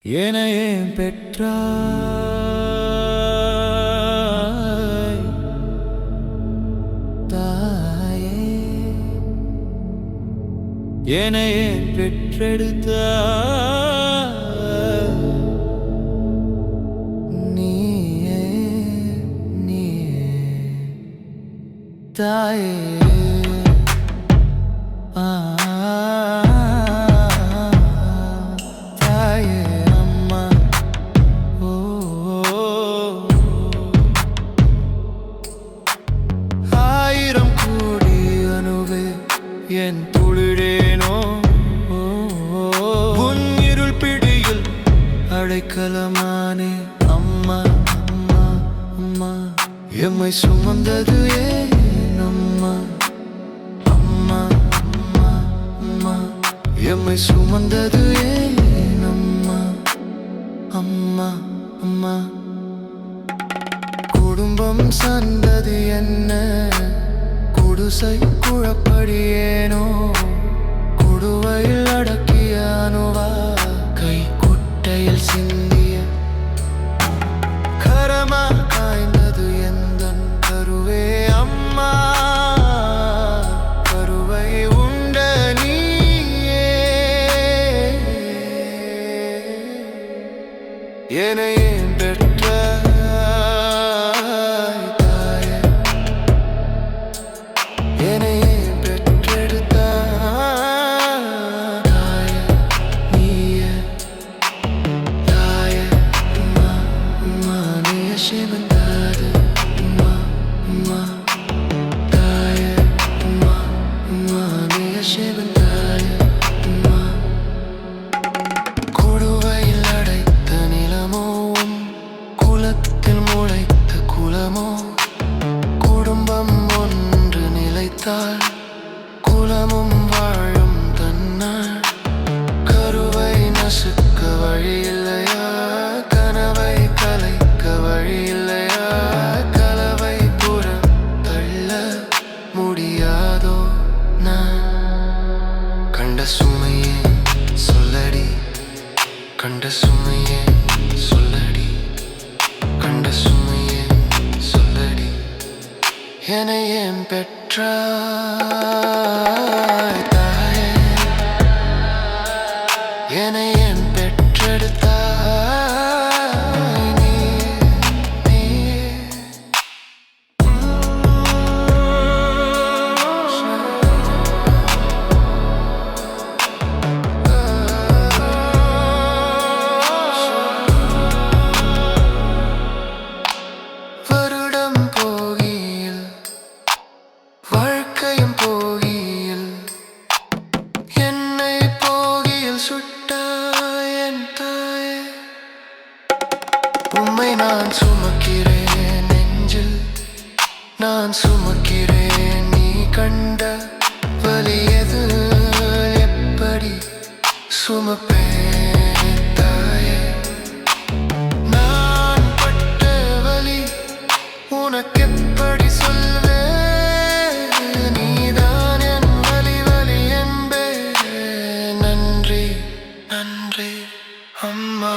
என்னையே பெற்றாய், தாயே என்னையே பெற்றெடுத்தாய், நீயே நீயே தாயே. என் துளிரேனோ உன் இருள் பிடியில் அடைக்கலமானே. அம்மா அம்மா அம்மா எம்மை சுமந்தது ஏன் அம்மா, அம்மா அம்மா அம்மா எம்மை சுமந்தது ஏன் அம்மா, அம்மா அம்மா. குடும்பம் சார்ந்தது என்ன, குடிசை குழப்படியேனோ, குடுவையில் அடக்கிய அணுவா, கை குட்டையில் சிந்திய கரமா காய்ந்தது எந்தன் கருவே. அம்மா கருவை உண்ட நீயே என்னையே பெற்ற கொடுவையில் அடைத்த நிலமோ, குலத்தில் முளைத்த குலமோ, குடும்பம் ஒன்று நிலைத்தால் குலமும் வாழும் தன்னாள். கருவை நசுக்க வழி இல்லையா, கனவை கலைக்க வழி இல்லையா, கலவை புற தள்ள முடியாதோ. நான் கண்ட சுமையே சொல்லடி, கண்ட சுமையே சொல்லடி, கண்ட சுமையே சொல்லடி. என்னை ஏன் பெற்றாய் தாயே, என்னை ஏன் பெற்றெடுத்தாய் நீயே நீயே. வருடம் போகியில் வாழ்க்கையும் போகியில், என்னை போகியில் சுட்டாய் என் தாயே. உம்மை நான் சுமக்கிறேன் நெஞ்சில், நான் சுமக்கிறேன். நீ கண்ட வலி எது, எப்படி சுமப்பேன் தாயே. நான் பட்ட வலி உனக்கெப்படி சொல்வேன், நீதான் என் வலி வலி என்பே. நன்றி நன்றி அம்மா.